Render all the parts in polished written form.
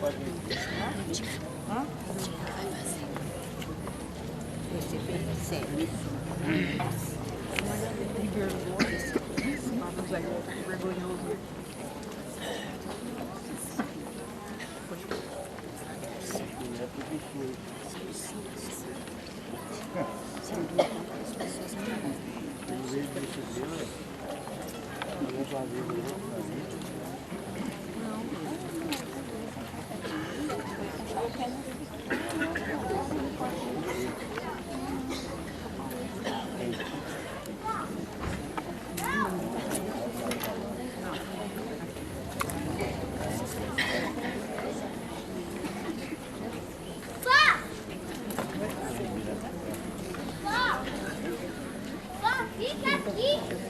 Pode sério. Fica aqui!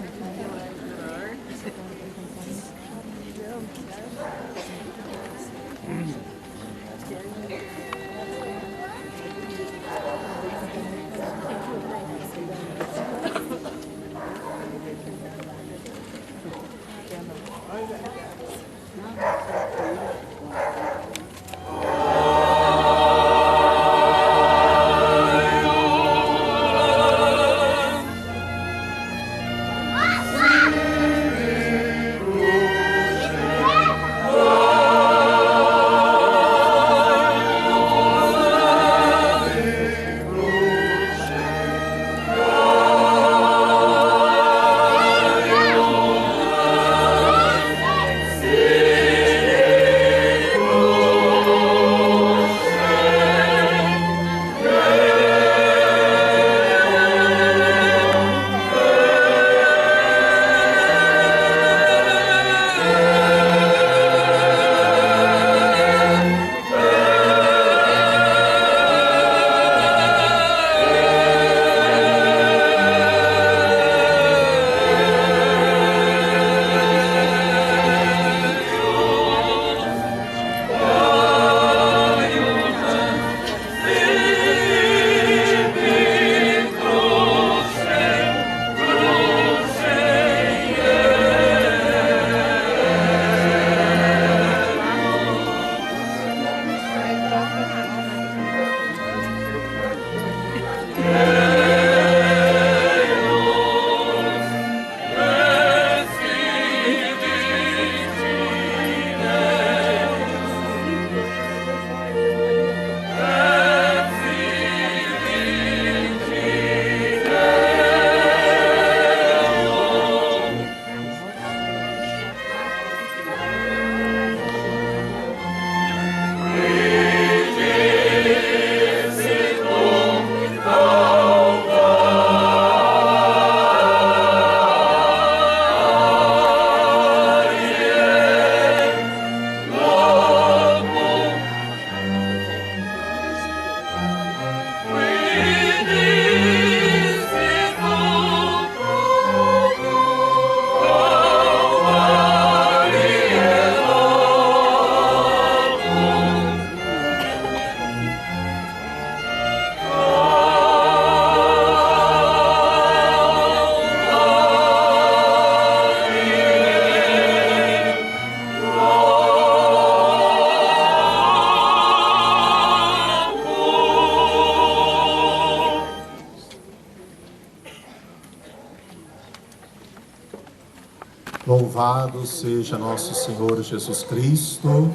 Louvado seja nosso Senhor Jesus Cristo.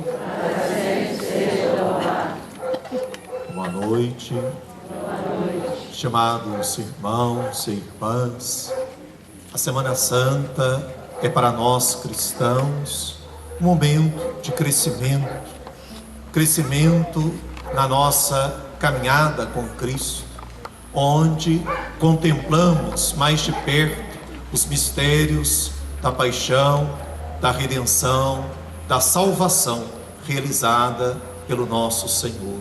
Boa noite. Estimados irmãos e irmãs, a Semana Santa é para nós cristãos um momento de crescimento na nossa caminhada com Cristo, onde contemplamos mais de perto os mistérios da paixão, da redenção, da salvação realizada pelo nosso Senhor.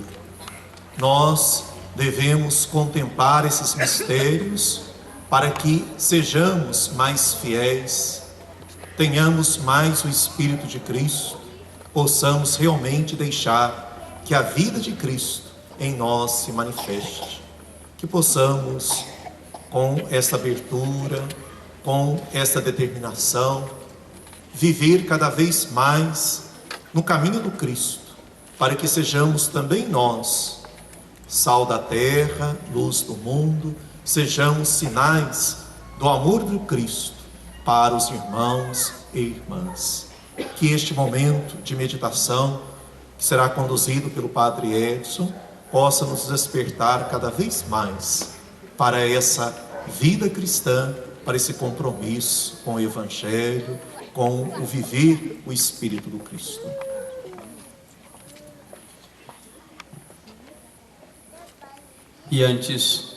Nós devemos contemplar esses mistérios para que sejamos mais fiéis, tenhamos mais o Espírito de Cristo, possamos realmente deixar que a vida de Cristo em nós se manifeste, que possamos, com essa abertura, com essa determinação, viver cada vez mais no caminho do Cristo, para que sejamos também nós, sal da terra, luz do mundo, sejamos sinais do amor do Cristo para os irmãos e irmãs. Que este momento de meditação, que será conduzido pelo Padre Edson, possa nos despertar cada vez mais para essa vida cristã, para esse compromisso com o Evangelho, com o viver o Espírito do Cristo. E antes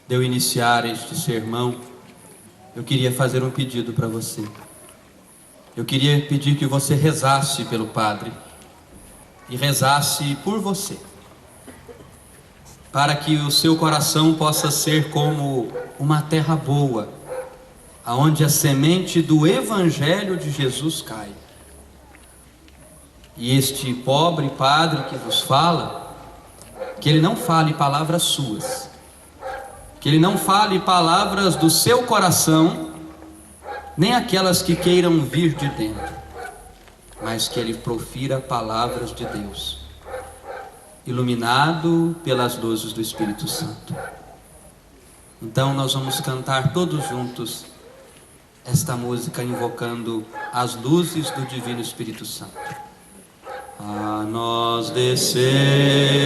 de eu iniciar este sermão, eu queria fazer um pedido para você. Eu queria pedir que você rezasse pelo Padre e rezasse por você, para que o seu coração possa ser como uma terra boa, aonde a semente do Evangelho de Jesus cai. E este pobre padre que vos fala, que ele não fale palavras suas, que ele não fale palavras do seu coração, nem aquelas que queiram vir de dentro, mas que ele profira palavras de Deus, iluminado pelas luzes do Espírito Santo. Então nós vamos cantar todos juntos esta música invocando as luzes do Divino Espírito Santo. A nós descei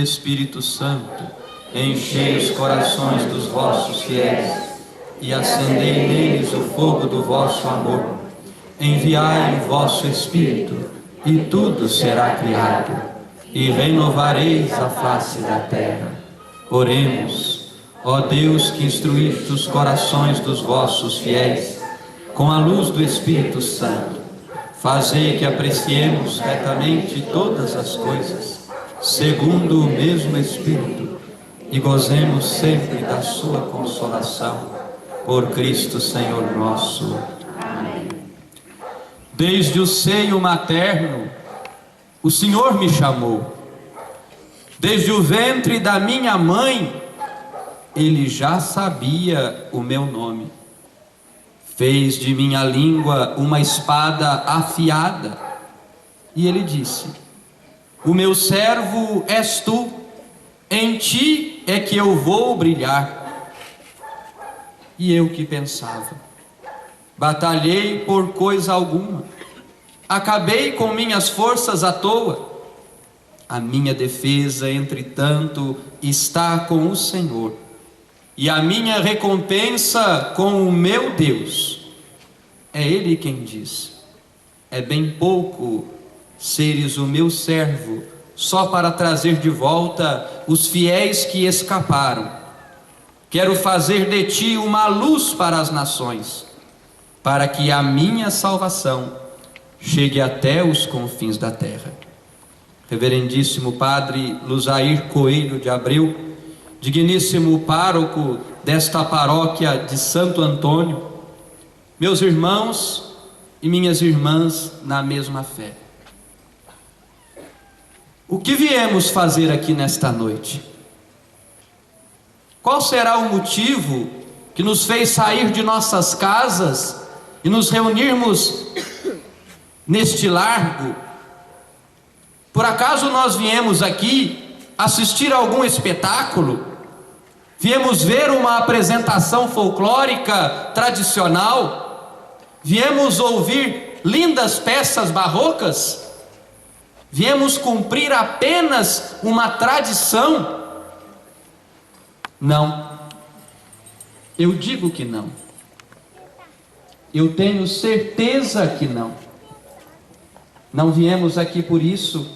Espírito Santo, enchei os corações dos vossos fiéis e acendei neles o fogo do vosso amor. Enviai o vosso Espírito e tudo será criado e renovareis a face da terra. Oremos. Ó Deus, que instruíste os corações dos vossos fiéis com a luz do Espírito Santo, fazei que apreciemos retamente todas as coisas segundo o mesmo Espírito, e gozemos sempre da sua consolação, por Cristo Senhor nosso. Amém. Desde o seio materno, o Senhor me chamou. Desde o ventre da minha mãe, Ele já sabia o meu nome. Fez de minha língua uma espada afiada, e Ele disse: o meu servo és tu, em ti é que eu vou brilhar. E eu que pensava, batalhei por coisa alguma, acabei com minhas forças à toa. A minha defesa, entretanto, está com o Senhor, e a minha recompensa com o meu Deus. É Ele quem diz: é bem pouco seres o meu servo, só para trazer de volta os fiéis que escaparam. Quero fazer de ti uma luz para as nações, para que a minha salvação chegue até os confins da terra. Reverendíssimo Padre Luzair Coelho de Abreu, digníssimo pároco desta paróquia de Santo Antônio, meus irmãos e minhas irmãs na mesma fé, o que viemos fazer aqui nesta noite? Qual será o motivo que nos fez sair de nossas casas e nos reunirmos neste largo? Por acaso nós viemos aqui assistir a algum espetáculo? Viemos ver uma apresentação folclórica tradicional? Viemos ouvir lindas peças barrocas? Viemos cumprir apenas uma tradição? Não. Eu digo que não. Eu tenho certeza que não. Não viemos aqui por isso,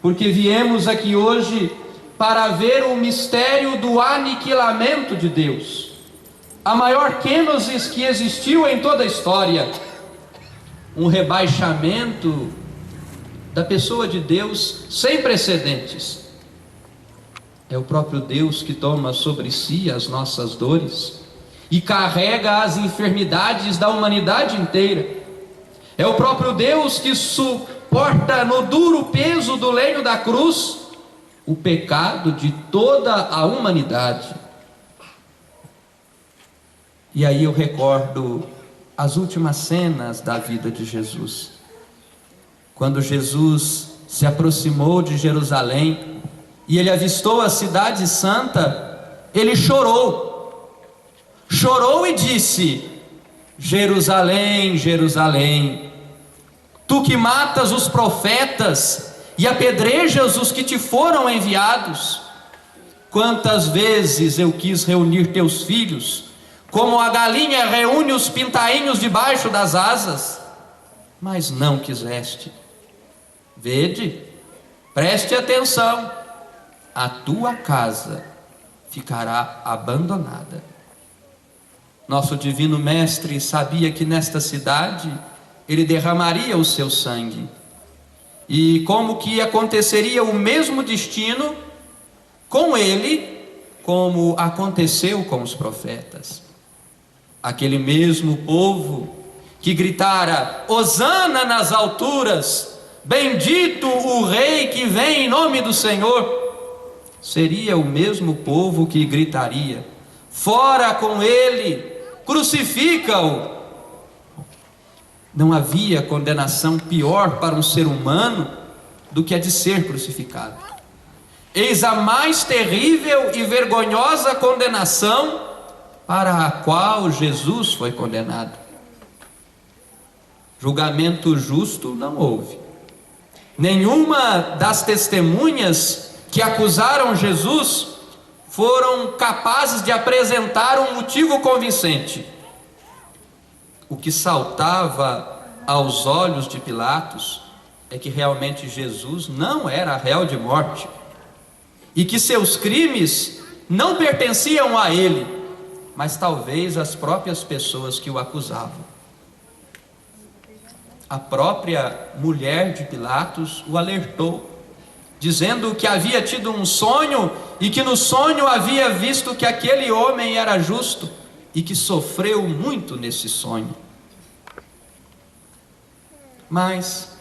porque viemos aqui hoje para ver o mistério do aniquilamento de Deus. a maior kenosis que existiu em toda a história, um rebaixamento da pessoa de Deus sem precedentes. É o próprio Deus que toma sobre si as nossas dores e carrega as enfermidades da humanidade inteira. É o próprio Deus que suporta no duro peso do lenho da cruz o pecado de toda a humanidade. E aí eu recordo as últimas cenas da vida de Jesus. Quando Jesus se aproximou de Jerusalém e ele avistou a cidade santa, ele chorou e disse: Jerusalém, Jerusalém, tu que matas os profetas e apedrejas os que te foram enviados, quantas vezes eu quis reunir teus filhos, como a galinha reúne os pintainhos debaixo das asas, mas não quiseste. Vede, preste atenção, a tua casa ficará abandonada. Nosso divino mestre sabia que nesta cidade ele derramaria o seu sangue, e como que aconteceria o mesmo destino com ele, como aconteceu com os profetas. Aquele mesmo povo que gritara: Hosana nas alturas, bendito o rei que vem em nome do Senhor, seria o mesmo povo que gritaria: fora com ele, crucifica-o. Não havia condenação pior para um ser humano do que a de ser crucificado. Eis a mais terrível e vergonhosa condenação para a qual Jesus foi condenado. Julgamento justo não houve. Nenhuma das testemunhas que acusaram Jesus foram capazes de apresentar um motivo convincente. O que saltava aos olhos de Pilatos é que realmente Jesus não era réu de morte e que seus crimes não pertenciam a ele, mas talvez às próprias pessoas que o acusavam. A própria mulher de Pilatos o alertou, dizendo que havia tido um sonho e que no sonho havia visto que aquele homem era justo e que sofreu muito nesse sonho. Mas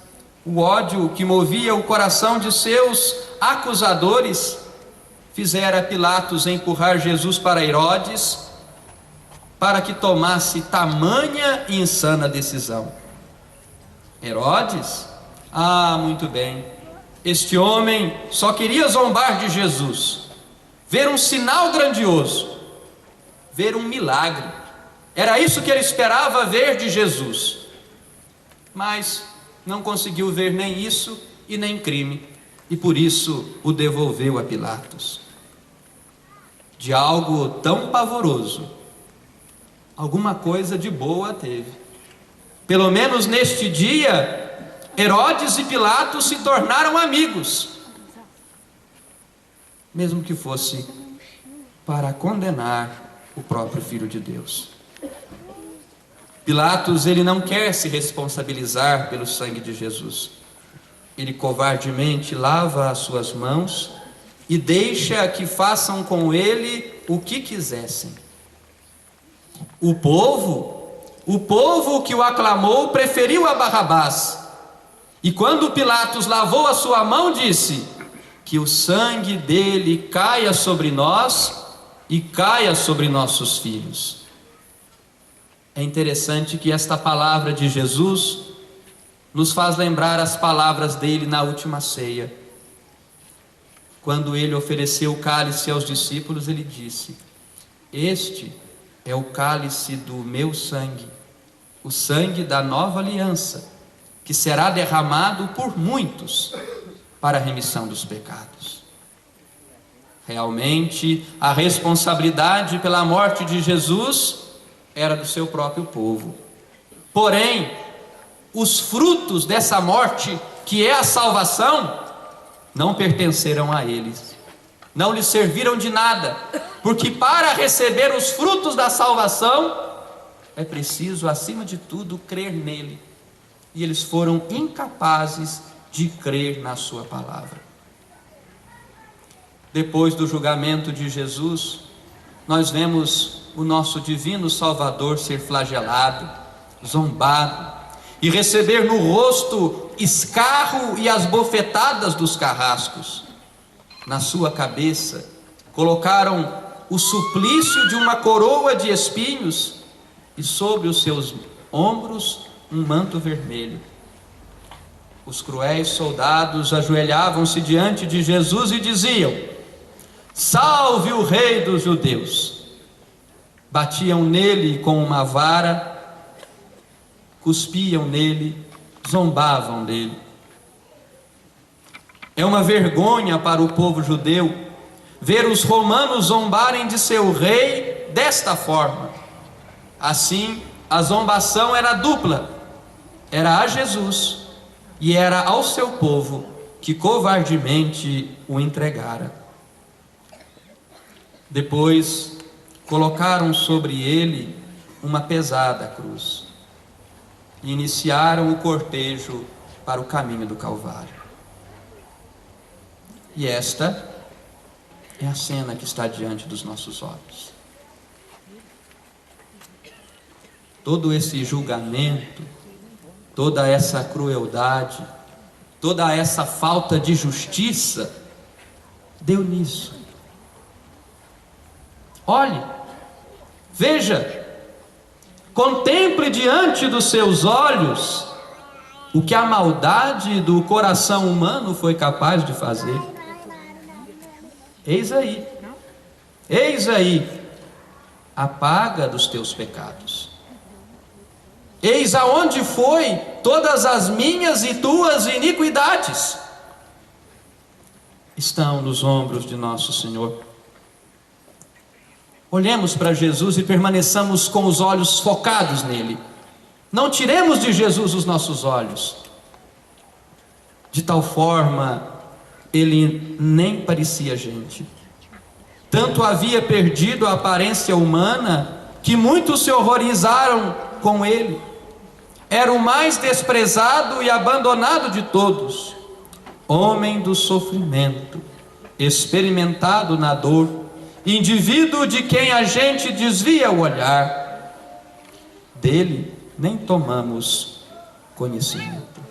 o ódio que movia o coração de seus acusadores fizera Pilatos empurrar Jesus para Herodes, para que tomasse tamanha e insana decisão. Herodes? Ah, muito bem. Este homem só queria zombar de Jesus, ver um sinal grandioso, ver um milagre. Era isso que ele esperava ver de Jesus. Mas não conseguiu ver nem isso e nem crime, e por isso o devolveu a Pilatos. De algo tão pavoroso, alguma coisa de boa teve. Pelo menos neste dia, Herodes e Pilatos se tornaram amigos, mesmo que fosse para condenar o próprio Filho de Deus. Pilatos, ele não quer se responsabilizar pelo sangue de Jesus. Ele covardemente lava as suas mãos e deixa que façam com ele o que quisessem. O povo que o aclamou preferiu a Barrabás. E quando Pilatos lavou a sua mão, disse: que o sangue dele caia sobre nós e caia sobre nossos filhos. É interessante que esta palavra de Jesus nos faz lembrar as palavras dele na última ceia. Quando ele ofereceu o cálice aos discípulos, ele disse: este é o cálice do meu sangue, o sangue da nova aliança, que será derramado por muitos para a remissão dos pecados. Realmente, a responsabilidade pela morte de Jesus era do seu próprio povo. Porém, os frutos dessa morte, que é a salvação, não pertenceram a eles, não lhes serviram de nada, porque para receber os frutos da salvação é preciso, acima de tudo, crer nele. E eles foram incapazes de crer na sua palavra. Depois do julgamento de Jesus, nós vemos o nosso divino Salvador ser flagelado, zombado, e receber no rosto escarro e as bofetadas dos carrascos. Na sua cabeça colocaram o suplício de uma coroa de espinhos e sobre os seus ombros um manto vermelho. Os cruéis soldados ajoelhavam-se diante de Jesus e diziam: salve o rei dos judeus. Batiam nele com uma vara, cuspiam nele, zombavam dele. É uma vergonha para o povo judeu ver os romanos zombarem de seu rei desta forma. Assim, a zombação era dupla: era a Jesus e era ao seu povo, que covardemente o entregara. Depois colocaram sobre ele uma pesada cruz e iniciaram o cortejo para o caminho do Calvário. E esta é a cena que está diante dos nossos olhos. Todo esse julgamento, toda essa crueldade, toda essa falta de justiça deu nisso. Olhe, veja, contemple diante dos seus olhos o que a maldade do coração humano foi capaz de fazer. Eis aí a paga dos teus pecados. Eis aonde foi todas as minhas e tuas iniquidades. Estão nos ombros de nosso Senhor. Olhemos para Jesus e permaneçamos com os olhos focados nele. Não tiremos de Jesus os nossos olhos. De tal forma, ele nem parecia gente. Tanto havia perdido a aparência humana que muitos se horrorizaram com ele. Era o mais desprezado e abandonado de todos. Homem do sofrimento, experimentado na dor, indivíduo de quem a gente desvia o olhar. Dele nem tomamos conhecimento.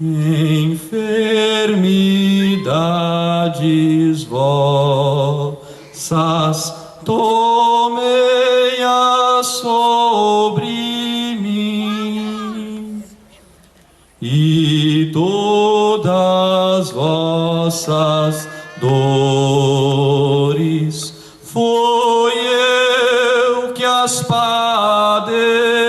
Enfermidades vossas tomei-a sobre mim, e todas vossas dores foi eu que as padeci.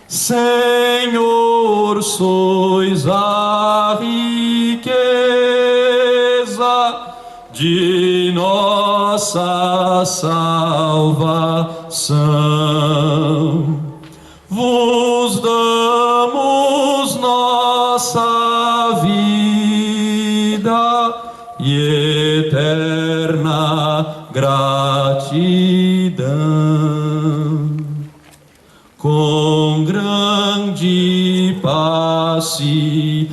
Senhor, sois a riqueza de nossa salvação. Vos damos nossa vida e eterna gratidão. Com grande paciência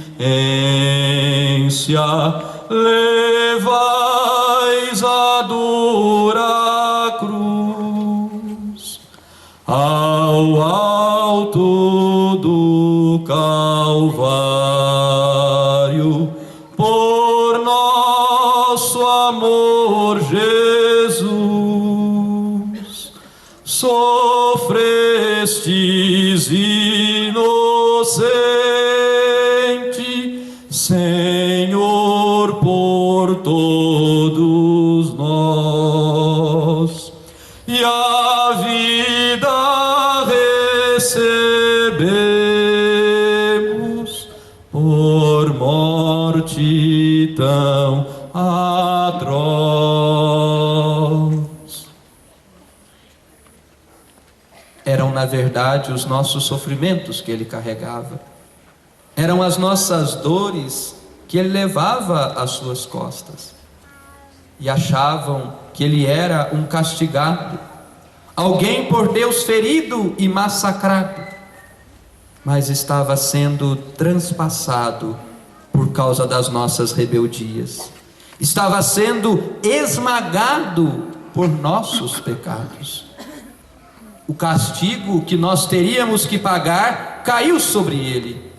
levais a dura cruz ao alto do Calvário. Por nosso amor, Jesus, sofrestes inocente, Senhor, por todos nós, e a vida recebemos por morte tão atroz. Eram, na verdade, os nossos sofrimentos que ele carregava. Eram as nossas dores que que ele levava às suas costas, e achavam que ele era um castigado, alguém por Deus ferido e massacrado, mas estava sendo transpassado por causa das nossas rebeldias, estava sendo esmagado por nossos pecados. O castigo que nós teríamos que pagar caiu sobre ele.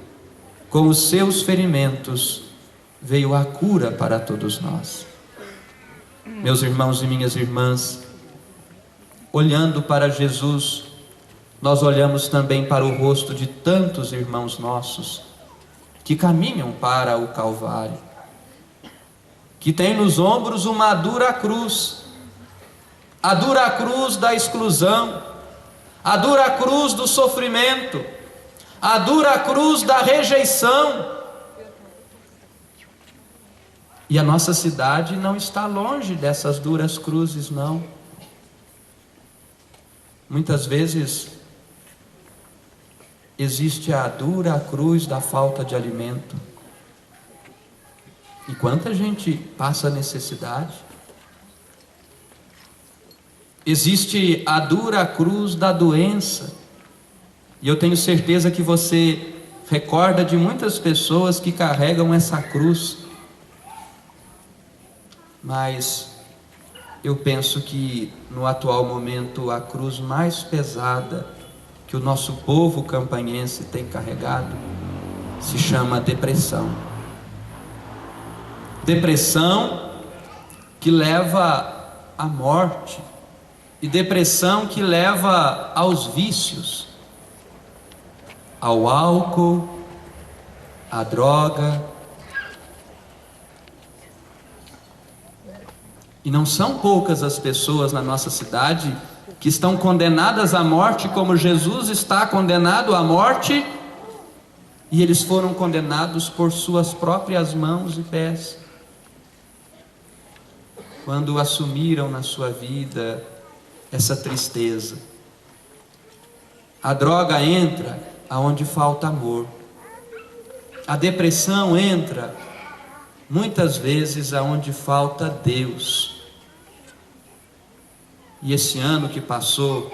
Com os seus ferimentos veio a cura para todos nós. Meus irmãos e minhas irmãs, olhando para Jesus, nós olhamos também para o rosto de tantos irmãos nossos que caminham para o Calvário, que têm nos ombros uma dura cruz, a dura cruz da exclusão, a dura cruz do sofrimento, a dura cruz da rejeição. E a nossa cidade não está longe dessas duras cruzes, não. Muitas vezes existe a dura cruz da falta de alimento. E quanta gente passa necessidade. Existe a dura cruz da doença. E eu tenho certeza que você recorda de muitas pessoas que carregam essa cruz. Mas eu penso que no atual momento a cruz mais pesada que o nosso povo campanhense tem carregado se chama depressão. Depressão que leva à morte, e depressão que leva aos vícios, ao álcool, à droga. E não são poucas as pessoas na nossa cidade que estão condenadas à morte, como Jesus está condenado à morte, e eles foram condenados por suas próprias mãos e pés, quando assumiram na sua vida essa tristeza. A droga entra aonde falta amor. A depressão entra muitas vezes aonde falta Deus. E esse ano que passou,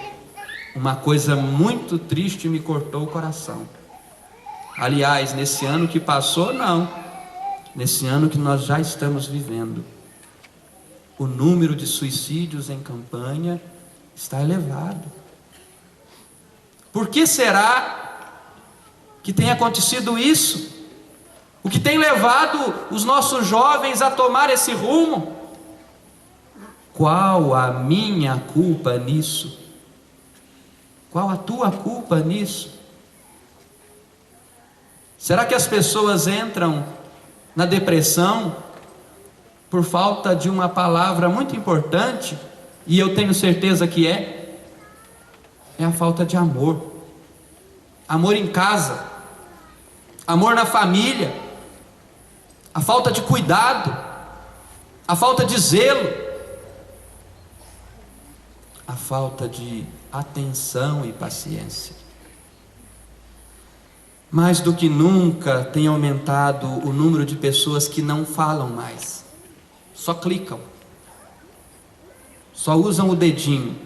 uma coisa muito triste me cortou o coração. Aliás, nesse ano que passou, não. Nesse ano que nós já estamos vivendo, o número de suicídios em Campanha está elevado. Por que será que tem acontecido isso? O que tem levado os nossos jovens a tomar esse rumo? Qual a minha culpa nisso? Qual a tua culpa nisso? Será que as pessoas entram na depressão por falta de uma palavra muito importante? E eu tenho certeza que é a falta de amor. Amor em casa, amor na família, a falta de cuidado, a falta de zelo, a falta de atenção e paciência. Mais do que nunca tem aumentado o número de pessoas que não falam mais, só clicam, só usam o dedinho.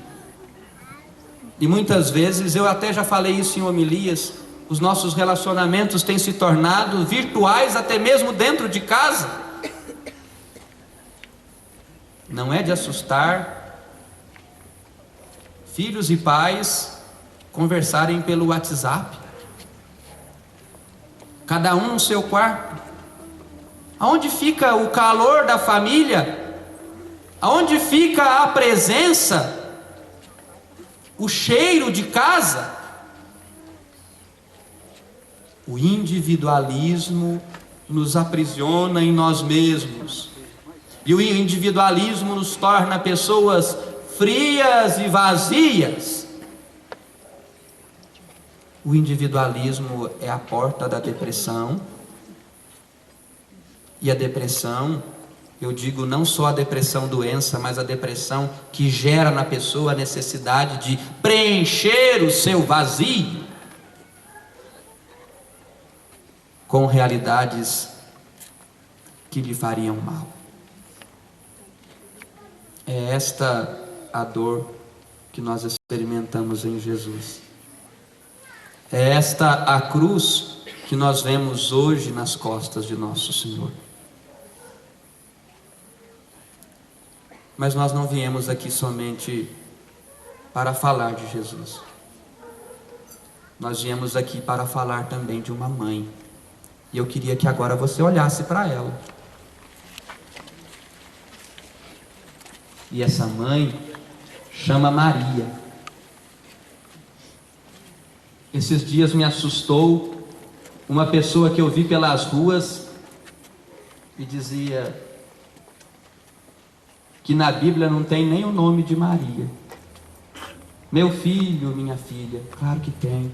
E muitas vezes, eu até já falei isso em homilias, os nossos relacionamentos têm se tornado virtuais até mesmo dentro de casa. Não é de assustar filhos e pais conversarem pelo WhatsApp, cada um no seu quarto. Aonde fica o calor da família? Aonde fica a presença, o cheiro de casa? O individualismo nos aprisiona em nós mesmos, e o individualismo nos torna pessoas frias e vazias. O individualismo é a porta da depressão, e a depressão, eu digo não só a depressão doença, mas a depressão que gera na pessoa a necessidade de preencher o seu vazio com realidades que lhe fariam mal. É esta a dor que nós experimentamos em Jesus. É esta a cruz que nós vemos hoje nas costas de nosso Senhor. Mas nós não viemos aqui somente para falar de Jesus. Nós viemos aqui para falar também de uma mãe. E eu queria que agora você olhasse para ela. E essa mãe chama Maria. Esses dias me assustou uma pessoa que eu vi pelas ruas e dizia que na Bíblia não tem nem o nome de Maria. Meu filho, minha filha, claro que tem.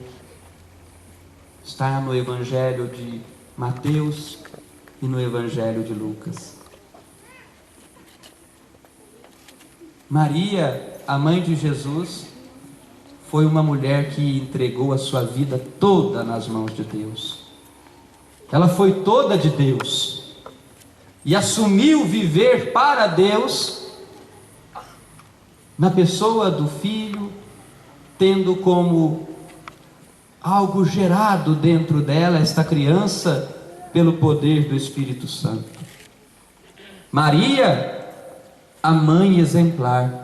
Está no Evangelho de Mateus e no Evangelho de Lucas. Maria, a mãe de Jesus, foi uma mulher que entregou a sua vida toda nas mãos de Deus. Ela foi toda de Deus e assumiu viver para Deus na pessoa do Filho, tendo como algo gerado dentro dela esta criança pelo poder do Espírito Santo. Maria, a mãe exemplar,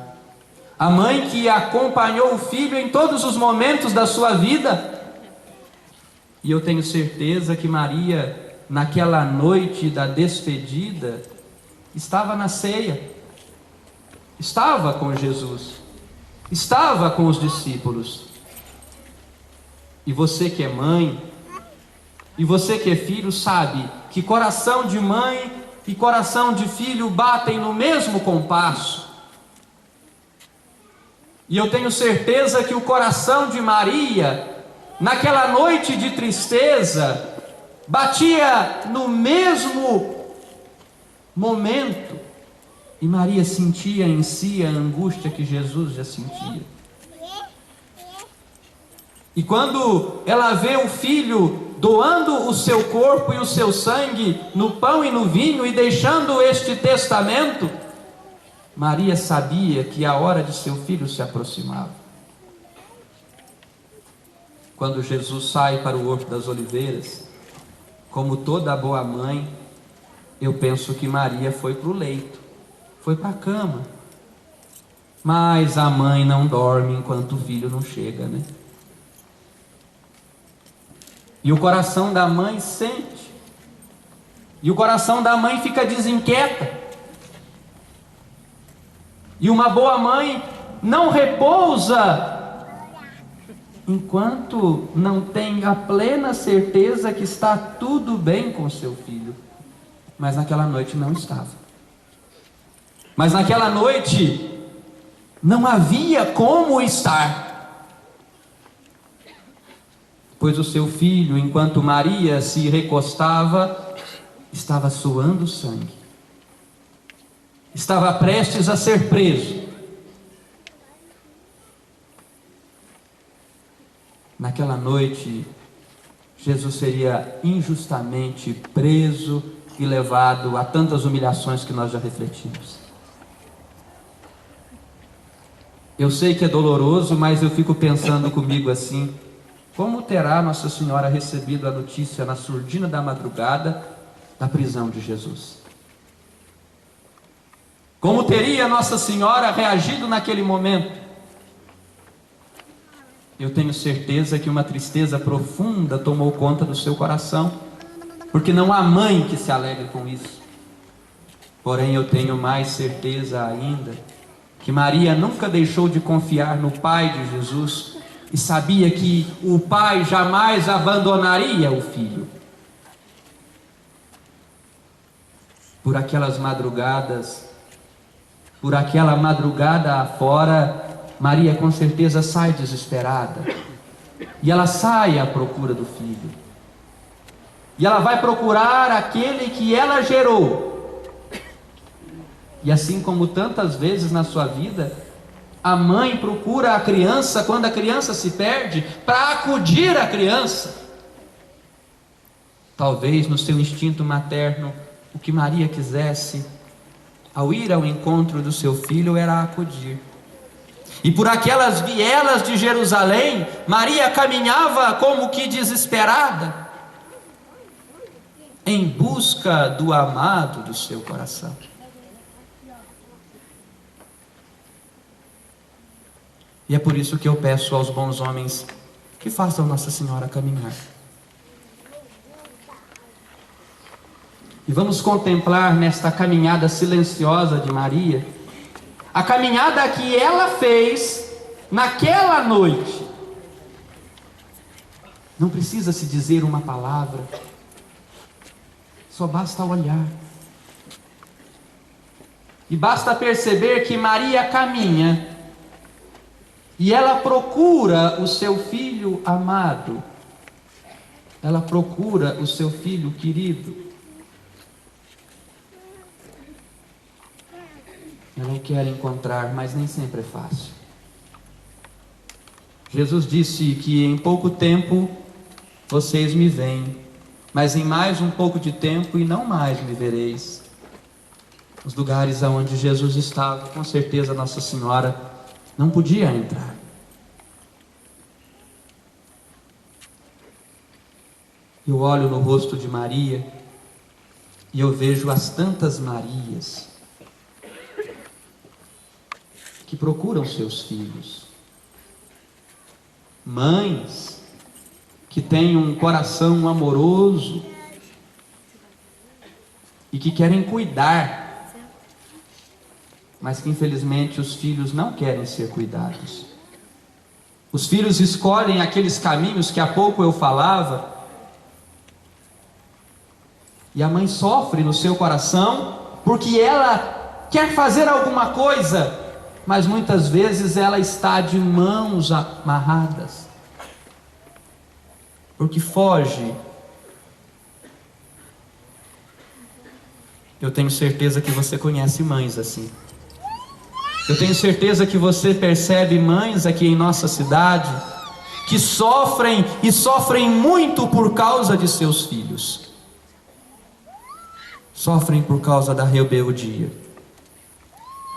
a mãe que acompanhou o filho em todos os momentos da sua vida. E eu tenho certeza que Maria, naquela noite da despedida, estava na ceia, estava com Jesus, estava com os discípulos. E você que é mãe, e você que é filho, sabe que coração de mãe e coração de filho batem no mesmo compasso. E eu tenho certeza que o coração de Maria, naquela noite de tristeza, batia no mesmo momento. E Maria sentia em si a angústia que Jesus já sentia. E quando ela vê o filho doando o seu corpo e o seu sangue no pão e no vinho e deixando este testamento, Maria sabia que a hora de seu filho se aproximava. Quando Jesus sai para o Horto das Oliveiras, como toda boa mãe, eu penso que Maria foi para o leito, foi para a cama. Mas a mãe não dorme enquanto o filho não chega, né? E o coração da mãe sente, e o coração da mãe fica desinquieta. E uma boa mãe não repousa enquanto não tem a plena certeza que está tudo bem com seu filho. Mas naquela noite não estava. Mas naquela noite não havia como estar. Pois o seu filho, enquanto Maria se recostava, estava suando sangue. Estava prestes a ser preso. Naquela noite, Jesus seria injustamente preso e levado a tantas humilhações que nós já refletimos. Eu sei que é doloroso, mas eu fico pensando comigo assim: como terá Nossa Senhora recebido a notícia na surdina da madrugada da prisão de Jesus? Como teria Nossa Senhora reagido naquele momento? Eu tenho certeza que uma tristeza profunda tomou conta do seu coração, porque não há mãe que se alegre com isso. Porém, eu tenho mais certeza ainda que Maria nunca deixou de confiar no Pai de Jesus e sabia que o Pai jamais abandonaria o Filho. Por aquela madrugada afora, Maria com certeza sai desesperada. E ela sai à procura do filho. E ela vai procurar aquele que ela gerou. E assim como tantas vezes na sua vida, a mãe procura a criança quando a criança se perde, para acudir a criança. Talvez no seu instinto materno o que Maria quisesse, ao ir ao encontro do seu filho, era acudir. E por aquelas vielas de Jerusalém, Maria caminhava como que desesperada, em busca do amado do seu coração. E é por isso que eu peço aos bons homens que façam Nossa Senhora caminhar. E vamos contemplar nesta caminhada silenciosa de Maria, a caminhada que ela fez naquela noite. Não precisa se dizer uma palavra, só basta olhar. E basta perceber que Maria caminha e ela procura o seu filho amado, ela procura o seu filho querido. Ela o quer encontrar, mas nem sempre é fácil. Jesus disse que em pouco tempo vocês me veem, mas em mais um pouco de tempo e não mais me vereis. Os lugares aonde Jesus estava, com certeza Nossa Senhora não podia entrar. Eu olho no rosto de Maria e eu vejo as tantas Marias que procuram seus filhos, mães que têm um coração amoroso e que querem cuidar, mas que infelizmente os filhos não querem ser cuidados. Os filhos escolhem aqueles caminhos que há pouco eu falava, e a mãe sofre no seu coração porque ela quer fazer alguma coisa, mas muitas vezes ela está de mãos amarradas, porque foge. Eu tenho certeza que você conhece mães assim. Eu tenho certeza que você percebe mães aqui em nossa cidade que sofrem e sofrem muito por causa de seus filhos. Sofrem por causa da rebeldia.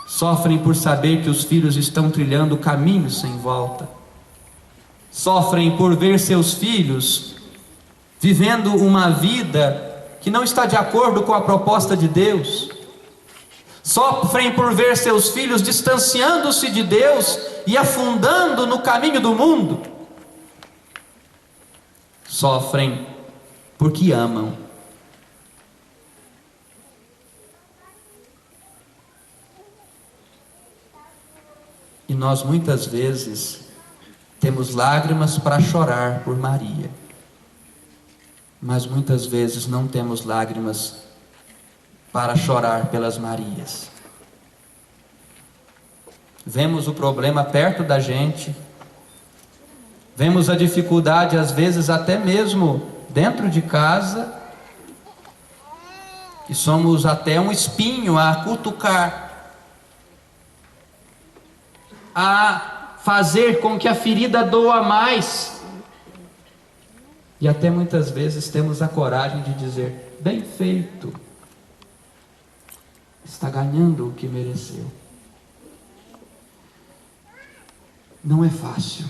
Sofrem por saber que os filhos estão trilhando caminhos sem volta. Sofrem por ver seus filhos vivendo uma vida que não está de acordo com a proposta de Deus. Sofrem por ver seus filhos distanciando-se de Deus e afundando no caminho do mundo. Sofrem porque amam. E nós muitas vezes temos lágrimas para chorar por Maria, mas muitas vezes não temos lágrimas para chorar pelas Marias. Vemos o problema perto da gente, vemos a dificuldade às vezes até mesmo dentro de casa, e somos até um espinho a cutucar, a fazer com que a ferida doa mais, e até muitas vezes temos a coragem de dizer: bem feito, está ganhando o que mereceu. Não é fácil,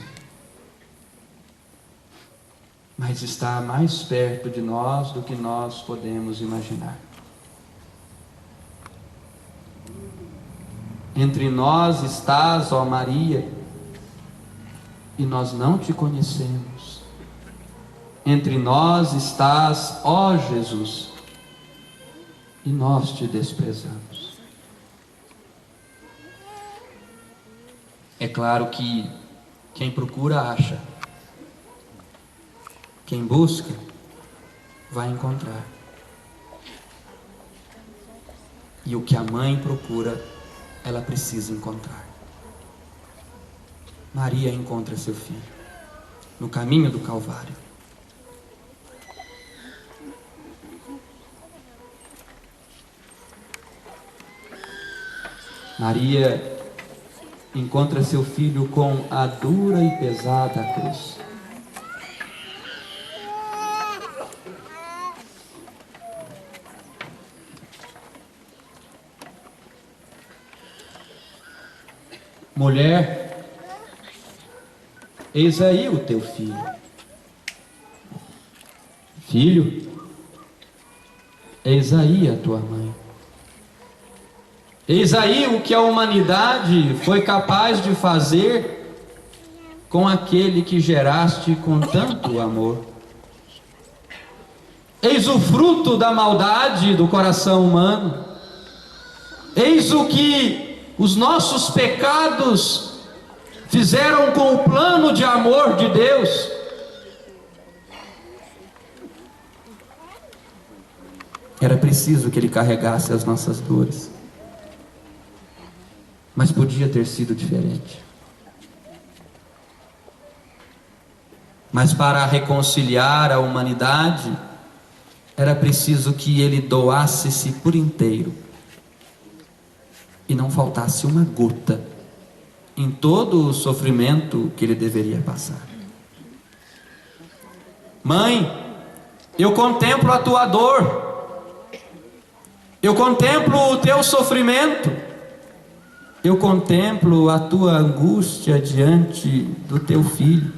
mas está mais perto de nós do que nós podemos imaginar. Entre nós estás, ó Maria, e nós não te conhecemos. Entre nós estás, ó Jesus, e nós te desprezamos. É claro que quem procura acha, quem busca vai encontrar. E o que a mãe procura, ela precisa encontrar. Maria encontra seu filho no caminho do Calvário. Maria encontra seu filho com a dura e pesada cruz. mulher, eis aí o teu filho. Filho, eis aí a tua mãe. Eis aí o que a humanidade foi capaz de fazer com aquele que geraste com tanto amor. Eis o fruto da maldade do coração humano. Eis o que os nossos pecados fizeram com o plano de amor de Deus. Era preciso que Ele carregasse as nossas dores, mas podia ter sido diferente. Mas para reconciliar a humanidade, era preciso que Ele doasse-se por inteiro e não faltasse uma gota em todo o sofrimento que Ele deveria passar. Mãe, eu contemplo a tua dor, eu contemplo o teu sofrimento, eu contemplo a tua angústia diante do teu filho.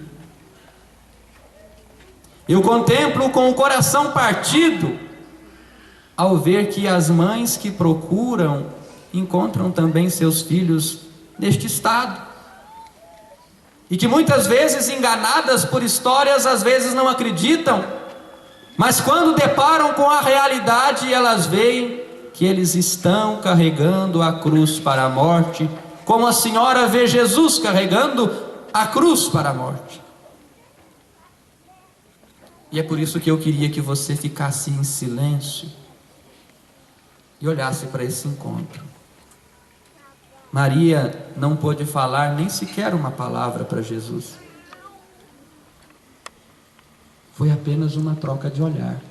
Eu contemplo com o coração partido ao ver que as mães que procuram encontram também seus filhos neste estado, e que muitas vezes, enganadas por histórias, às vezes não acreditam, mas quando deparam com a realidade, elas veem que eles estão carregando a cruz para a morte, como a senhora vê Jesus carregando a cruz para a morte. E é por isso que eu queria que você ficasse em silêncio e olhasse para esse encontro. Maria não pôde falar nem sequer uma palavra para Jesus. Foi apenas uma troca de olhar,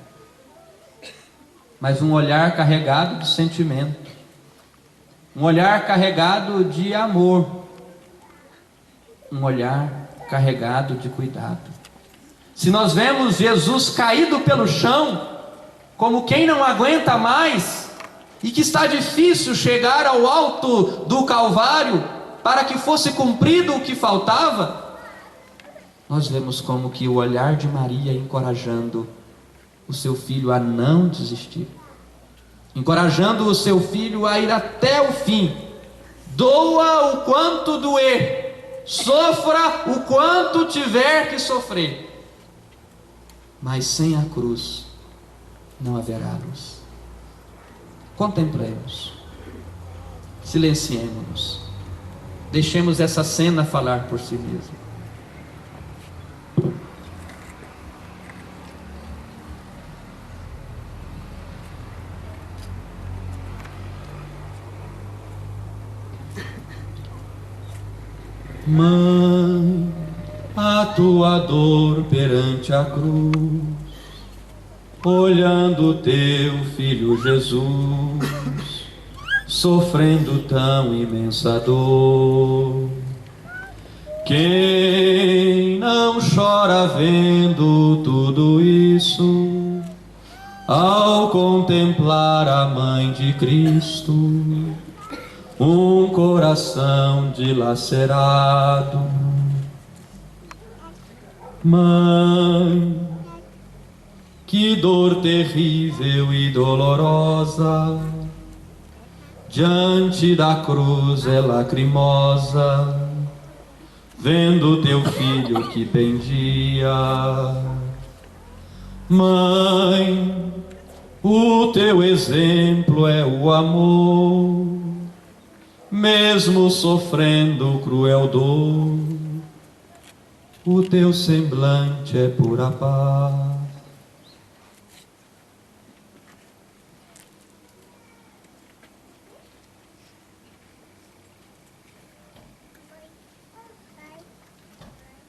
mas um olhar carregado de sentimento, um olhar carregado de amor, um olhar carregado de cuidado. Se nós vemos Jesus caído pelo chão, como quem não aguenta mais, e que está difícil chegar ao alto do Calvário, para que fosse cumprido o que faltava, nós vemos como que o olhar de Maria encorajando o seu filho a não desistir, encorajando o seu filho a ir até o fim, doa o quanto doer, sofra o quanto tiver que sofrer, mas sem a cruz não haverá luz. Contemplemos, silenciemos-nos, deixemos essa cena falar por si mesma. Mãe, a tua dor perante a cruz, olhando teu filho Jesus, sofrendo tão imensa dor. Quem não chora vendo tudo isso, ao contemplar a mãe de Cristo, um coração dilacerado? Mãe, que dor terrível e dolorosa, diante da cruz é lacrimosa, vendo teu filho que pendia. Mãe, o teu exemplo é o amor, mesmo sofrendo cruel dor, o teu semblante é pura paz.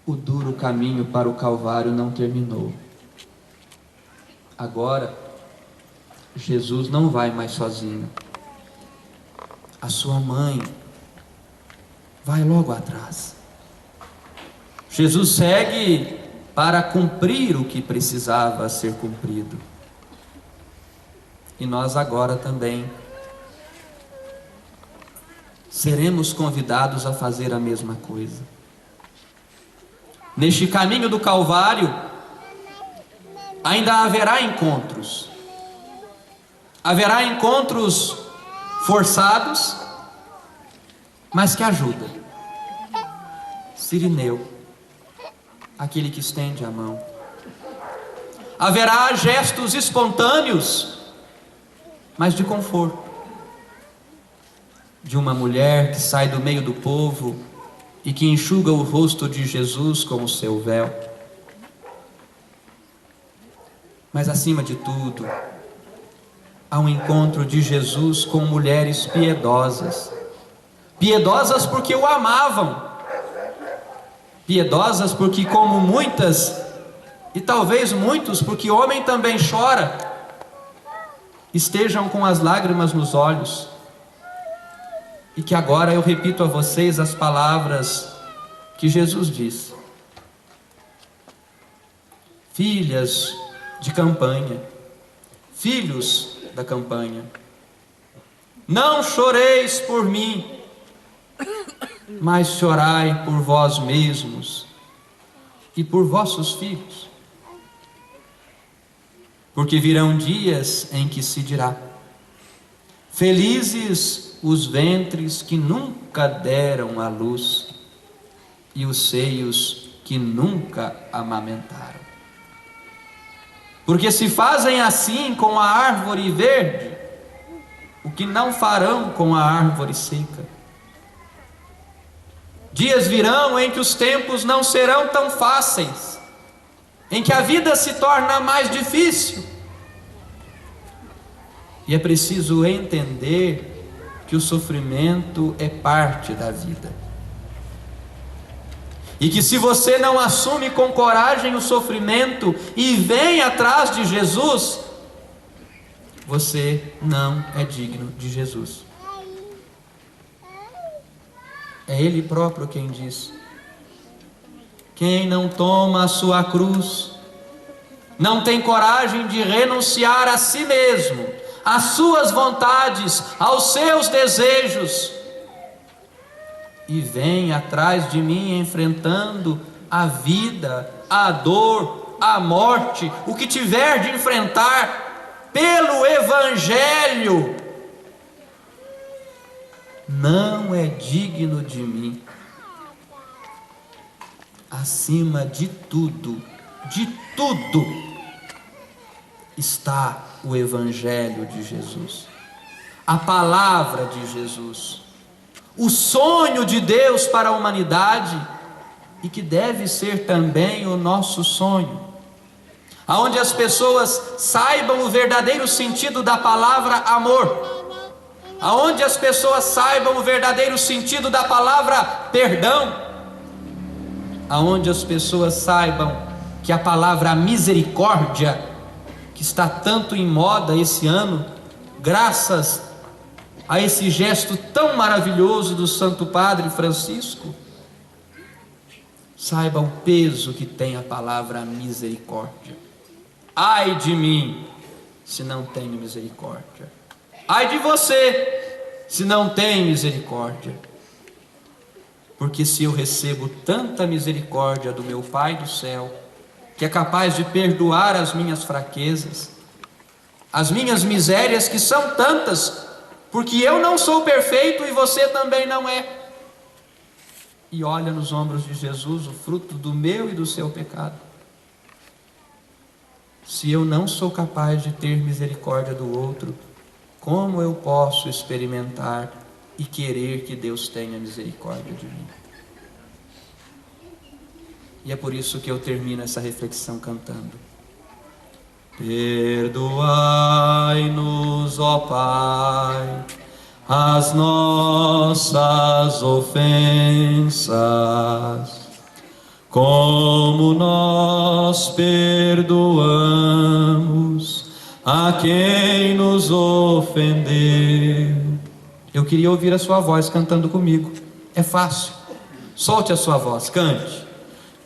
O duro caminho para o Calvário não terminou. Agora, Jesus não vai mais sozinho. A sua mãe vai logo atrás. Jesus segue para cumprir o que precisava ser cumprido. E nós agora também seremos convidados a fazer a mesma coisa. Neste caminho do Calvário, ainda haverá encontros. Haverá encontros forçados, mas que ajudam. Cirineu, aquele que estende a mão. Haverá gestos espontâneos, mas de conforto. De uma mulher que sai do meio do povo e que enxuga o rosto de Jesus com o seu véu. Mas acima de tudo, há um encontro de Jesus com mulheres piedosas. Piedosas porque o amavam. Piedosas porque, como muitas, e talvez muitos, porque homem também chora, estejam com as lágrimas nos olhos. E que agora eu repito a vocês as palavras que Jesus disse. Filhas de campanha, filhos da campanha, não choreis por mim, mas chorai por vós mesmos e por vossos filhos. Porque virão dias em que se dirá: felizes os ventres que nunca deram à luz e os seios que nunca amamentaram. Porque se fazem assim com a árvore verde, o que não farão com a árvore seca? Dias virão em que os tempos não serão tão fáceis, em que a vida se torna mais difícil. E é preciso entender que o sofrimento é parte da vida. E que se você não assume com coragem o sofrimento e vem atrás de Jesus, você não é digno de Jesus. É Ele próprio quem diz: quem não toma a sua cruz, não tem coragem de renunciar a si mesmo, às suas vontades, aos seus desejos, e vem atrás de mim enfrentando a vida, a dor, a morte, o que tiver de enfrentar pelo Evangelho, não é digno de mim. Acima de tudo, está o Evangelho de Jesus, a palavra de Jesus, o sonho de Deus para a humanidade, e que deve ser também o nosso sonho, aonde as pessoas saibam o verdadeiro sentido da palavra amor, aonde as pessoas saibam o verdadeiro sentido da palavra perdão, aonde as pessoas saibam que a palavra misericórdia, que está tanto em moda esse ano, graças a esse gesto tão maravilhoso do Santo Padre Francisco, saiba o peso que tem a palavra misericórdia. Ai de mim, se não tenho misericórdia. Ai de você, se não tem misericórdia. Porque se eu recebo tanta misericórdia do meu Pai do céu, que é capaz de perdoar as minhas fraquezas, as minhas misérias, que são tantas, porque eu não sou perfeito e você também não é, e olha nos ombros de Jesus o fruto do meu e do seu pecado. Se eu não sou capaz de ter misericórdia do outro, como eu posso experimentar e querer que Deus tenha misericórdia de mim? E é por isso que eu termino essa reflexão cantando: perdoai-nos, ó Pai, as nossas ofensas, como nós perdoamos a quem nos ofendeu. Eu queria ouvir a sua voz cantando comigo. É fácil. Solte a sua voz, cante.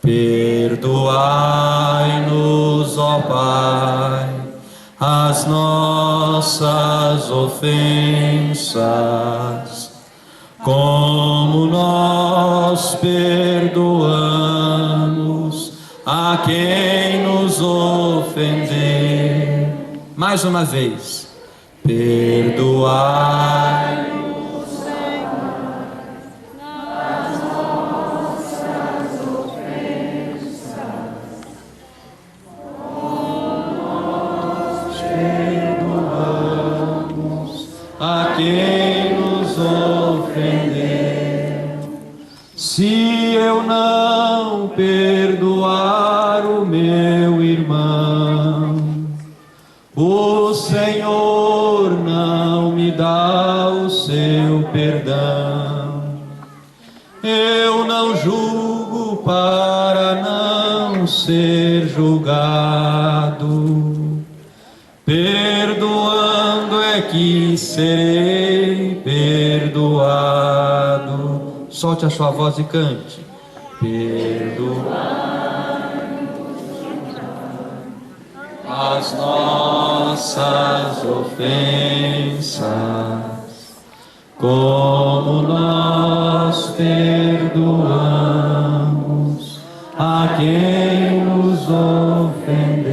Perdoai-nos, ó Pai, as nossas ofensas, como nós perdoamos a quem nos ofender. Mais uma vez. Perdoai-nos, Senhor, nas nossas ofensas, como nós perdoamos a quem nos ofender. Se eu não perdoar o meu irmão, o Senhor não me dá o seu perdão. Eu não julgo para não ser julgado. Perdoando é que serei perdoado. Solte a sua voz e cante. Perdoar as nossas ofensas, como nós perdoamos a quem nos ofender.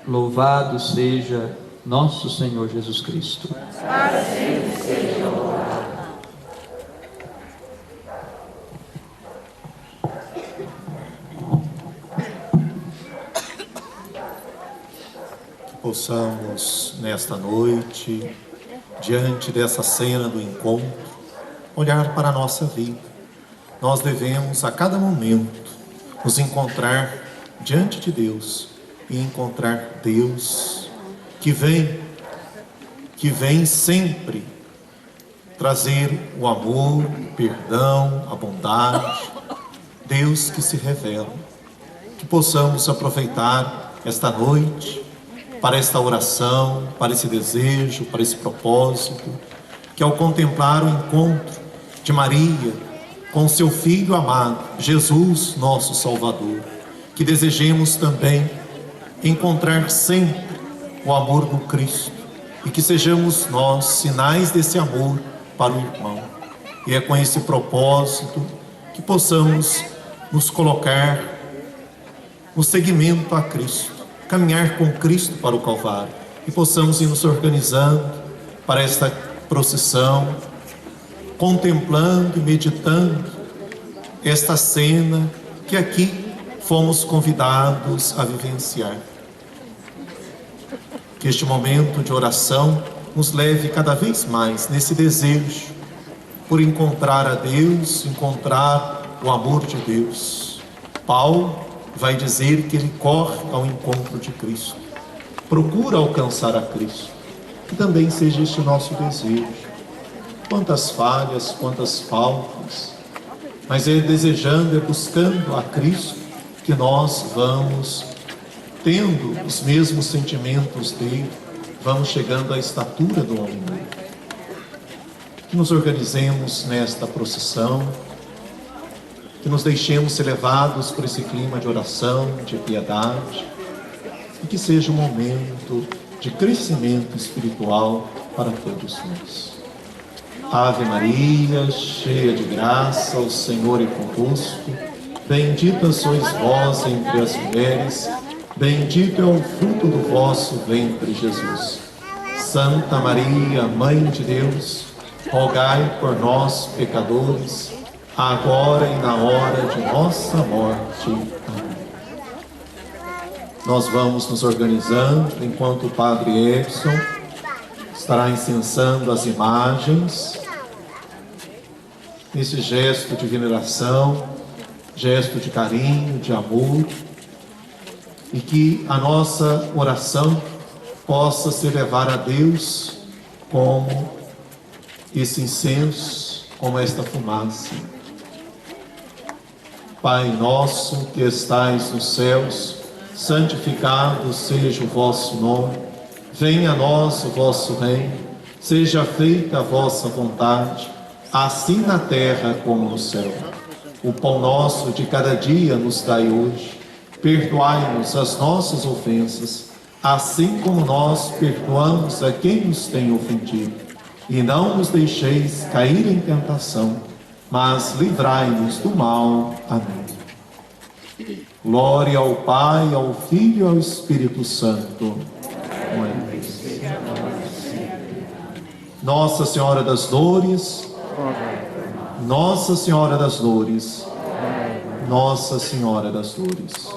Louvado seja nosso Senhor Jesus Cristo. Para sempre seja louvado. Possamos, nesta noite, diante dessa cena do encontro, olhar para a nossa vida. Nós devemos, a cada momento, nos encontrar diante de Deus e encontrar Deus que vem sempre trazer o amor, o perdão, a bondade. Deus que se revela. Que possamos aproveitar esta noite para esta oração, para esse desejo, para esse propósito, que ao contemplar o encontro de Maria com seu Filho amado, Jesus, nosso Salvador, que desejemos também encontrar sempre o amor do Cristo e que sejamos nós sinais desse amor para o irmão. E é com esse propósito que possamos nos colocar no seguimento a Cristo, caminhar com Cristo para o Calvário, e possamos ir nos organizando para esta procissão, contemplando e meditando esta cena que aqui fomos convidados a vivenciar. Que este momento de oração nos leve cada vez mais nesse desejo por encontrar a Deus, encontrar o amor de Deus. Paulo vai dizer que ele corre ao encontro de Cristo, procura alcançar a Cristo. Que também seja este o nosso desejo. Quantas falhas, quantas faltas, mas é desejando, é buscando a Cristo que nós vamos tendo os mesmos sentimentos dele, vamos chegando à estatura do homem novo. Que nos organizemos nesta procissão, que nos deixemos ser levados por esse clima de oração, de piedade, e que seja um momento de crescimento espiritual para todos nós. Ave Maria, cheia de graça, o Senhor é convosco. Bendita sois vós entre as mulheres, bendito é o fruto do vosso ventre, Jesus. Santa Maria, Mãe de Deus, rogai por nós, pecadores, agora e na hora de nossa morte. Amém. Nós vamos nos organizando enquanto o Padre Edson estará incensando as imagens, nesse gesto de veneração, gesto de carinho, de amor, e que a nossa oração possa se levar a Deus como esse incenso, como esta fumaça. Pai nosso que estais nos céus, santificado seja o vosso nome, venha a nós o vosso reino, seja feita a vossa vontade, assim na terra como no céu. O pão nosso de cada dia nos dai hoje, perdoai-nos as nossas ofensas, assim como nós perdoamos a quem nos tem ofendido. e não nos deixeis cair em tentação, mas livrai-nos do mal. Amém. Glória ao Pai, ao Filho e ao Espírito Santo. Nossa Senhora das Dores, Nossa Senhora das Dores, Nossa Senhora das Dores.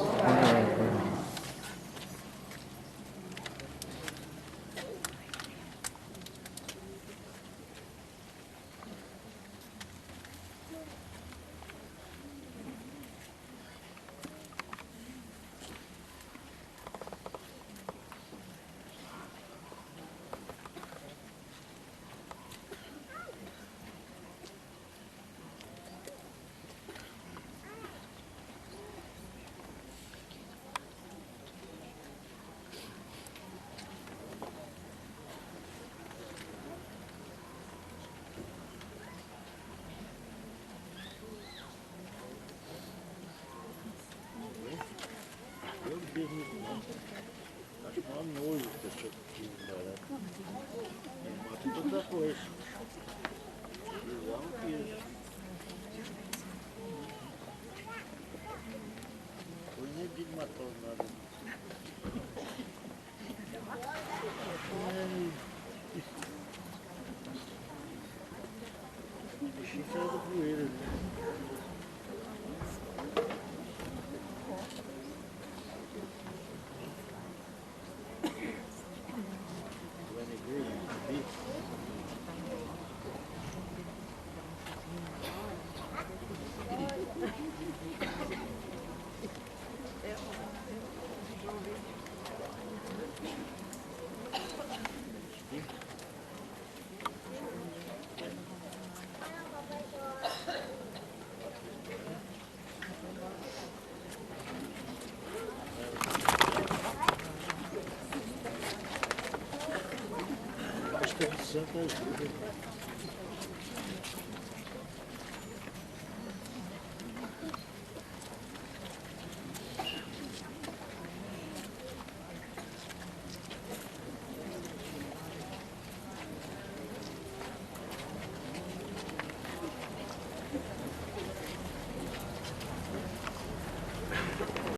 Espírito Santo ajuda.